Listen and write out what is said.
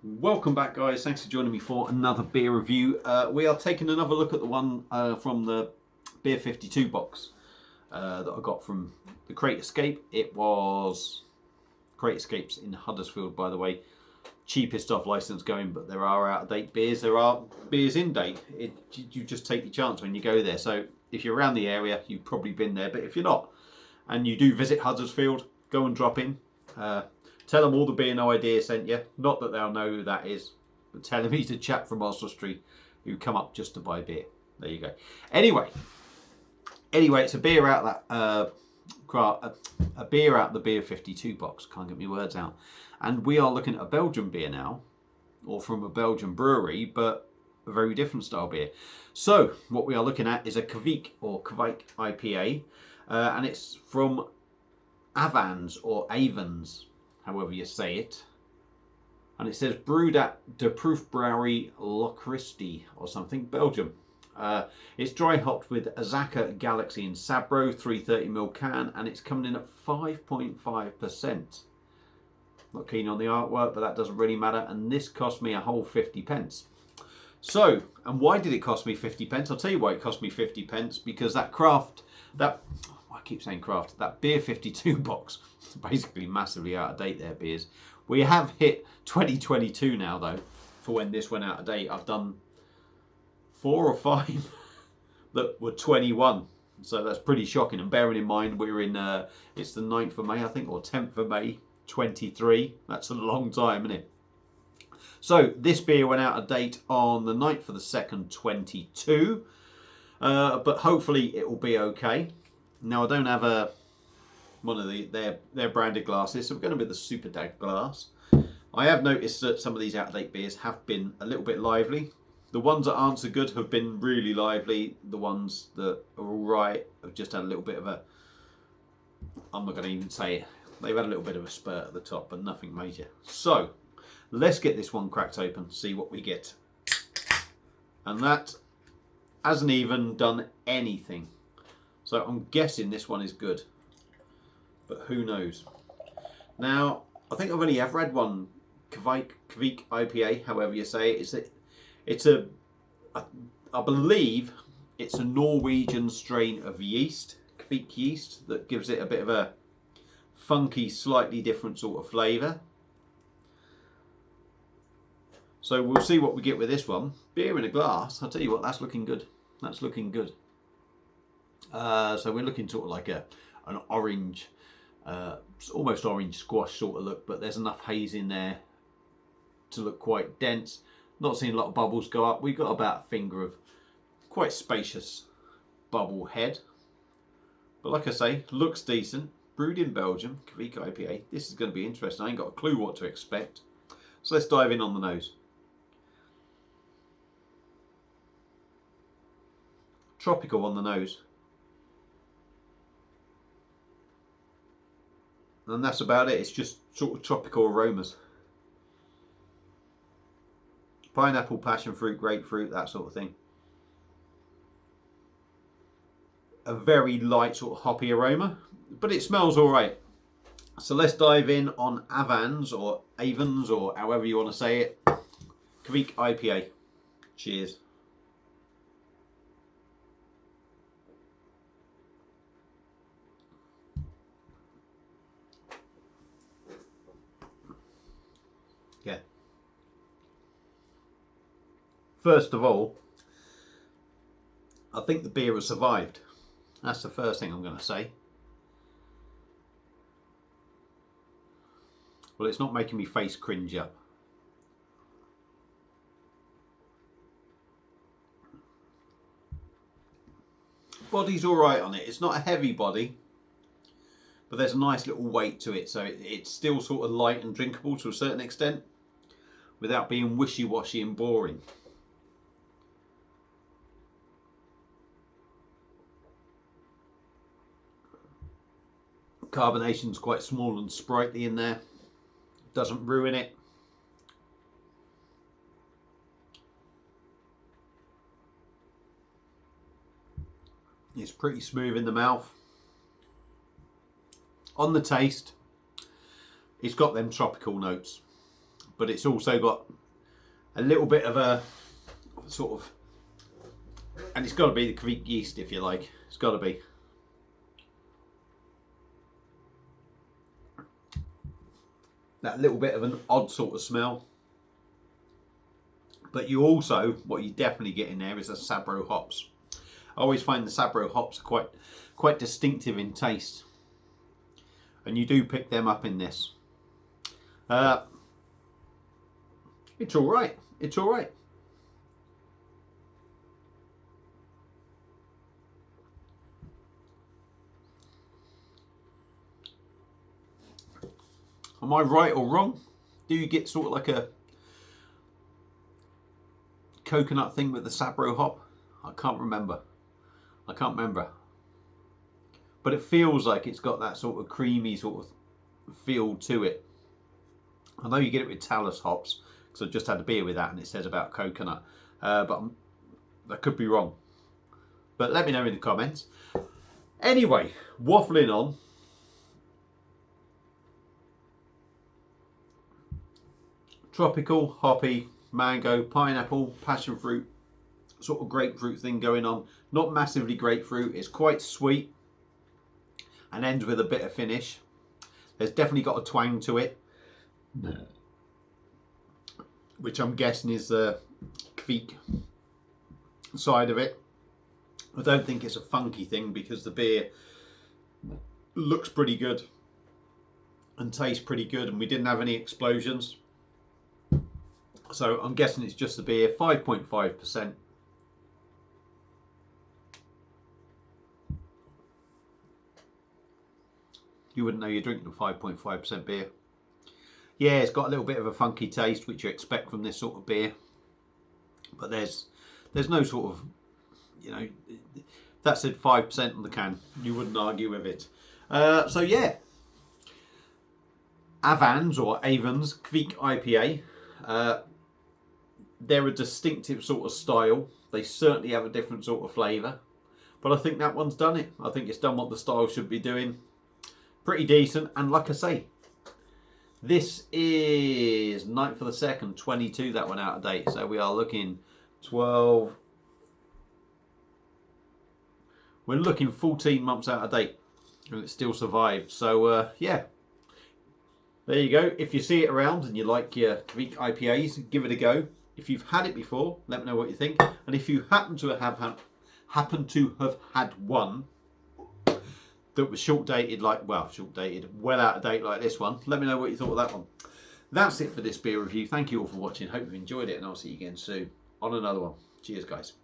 Welcome back, guys. Thanks for joining me for another beer review. We are taking another look at the one from the Beer 52 box that I got from the Crate Escape. It was Crate Escapes in Huddersfield, by the way. Cheapest off license going, but there are out-of-date beers. There are beers in date. You just take your chance when you go there. So if you're around the area, you've probably been there. But if you're not, and you do visit Huddersfield, go and drop in. Tell them all the Beer No Idea sent you. Not that they'll know who that is, but tell them he's a chap from Oswestry who come up just to buy beer. There you go. Anyway, it's a beer out that a beer out the Beer 52 box. Can't get my words out. And we are looking at a Belgian beer now, or from a Belgian brewery, but a very different style beer. So what we are looking at is a kveik or kveik IPA, and it's from Avans or Avans, however you say it. And it says brewed at De Proeftbrowerij Lochristi or something, Belgium. It's dry hopped with Azaka, Galaxy and Sabro, 330ml can, and it's coming in at 5.5%. Not keen on the artwork, but that doesn't really matter. And this cost me a whole 50p. So, and why did it cost me 50p? I'll tell you why it cost me 50p. Because that I keep saying craft, that Beer 52 box, basically massively out of date there, beers. We have hit 2022 now though, for when this went out of date. I've done 4 or 5 that were 21. So that's pretty shocking. And bearing in mind we're in, it's the 9th of May, I think, or 10th of May, 23. That's a long time, isn't it? So this beer went out of date on the 9th of the 2nd, 22. But hopefully it will be okay. Now I don't have one of their branded glasses, so we're going to be the Super Dag glass. I have noticed that some of these out-of-date beers have been a little bit lively. The ones that aren't so good have been really lively. The ones that are all right have just had a little bit of a, I'm not going to even say it, they've had a little bit of a spurt at the top, but nothing major. So let's get this one cracked open, see what we get. And that hasn't even done anything. So I'm guessing this one is good, but who knows? Now, I think I've only ever had one kveik IPA, however you say it. I believe it's a Norwegian strain of yeast, kveik yeast, that gives it a bit of a funky, slightly different sort of flavour. So we'll see what we get with this one. Beer in a glass, I'll tell you what, that's looking good. That's looking good. So we're looking sort of like an orange, almost orange squash sort of look, but there's enough haze in there to look quite dense. Not seeing a lot of bubbles go up. We've got about a finger of quite spacious bubble head. But like I say, looks decent. Brewed in Belgium, kveik IPA. This is going to be interesting. I ain't got a clue what to expect. So let's dive in on the nose. Tropical on the nose. And that's about it. It's just sort of tropical aromas. Pineapple, passion fruit, grapefruit, that sort of thing. A very light sort of hoppy aroma, but it smells all right. So let's dive in on Avans or Avans or however you want to say it. Kveik IPA. Cheers. Yeah. First of all, I think the beer has survived. That's the first thing I'm going to say. Well, it's not making me face cringe up. Body's all right on it. It's not a heavy body, but there's a nice little weight to it, so it's still sort of light and drinkable to a certain extent without being wishy-washy and boring. Carbonation's quite small and sprightly in there. Doesn't ruin it. It's pretty smooth in the mouth. On the taste, it's got them tropical notes. but it's also got a little bit of a sort of, and it's got to be the kveik yeast, if you like. It's got to be. That little bit of an odd sort of smell. But you also, what you definitely get in there is the sabro hops. I always find the sabro hops are quite distinctive in taste. And you do pick them up in this. It's all right. It's all right. Am I right or wrong? Do you get sort of like a coconut thing with the sabro hop? I can't remember. But it feels like it's got that sort of creamy sort of feel to it. I know you get it with talus hops, because I just had a beer with that and it says about coconut. But I could be wrong. But let me know in the comments. Anyway, waffling on. Tropical, hoppy, mango, pineapple, passion fruit, sort of grapefruit thing going on. Not massively grapefruit, it's quite sweet and ends with a bitter finish. There's definitely got a twang to it, which I'm guessing is the kveik side of it. I don't think it's a funky thing because the beer looks pretty good and tastes pretty good, and we didn't have any explosions. So I'm guessing it's just the beer, 5.5%. You wouldn't know you're drinking a 5.5% beer. Yeah, it's got a little bit of a funky taste, which you expect from this sort of beer. But there's no sort of, you know, that said 5% on the can. You wouldn't argue with it. So yeah, Avans or Avans Kveik IPA. They're a distinctive sort of style. They certainly have a different sort of flavour. But I think that one's done it. I think it's done what the style should be doing. Pretty decent. And like I say, this is 9th of the 2nd, 22, that one out of date. So we are looking 12. We're looking 14 months out of date. And it still survived. So yeah. There you go. If you see it around and you like your kveik IPAs, give it a go. If you've had it before, let me know what you think. And if you happen to have had one that was well out of date like this one, let me know what you thought of that one. That's it for this beer review. Thank you all for watching. Hope you've enjoyed it, and I'll see you again soon on another one. Cheers, guys.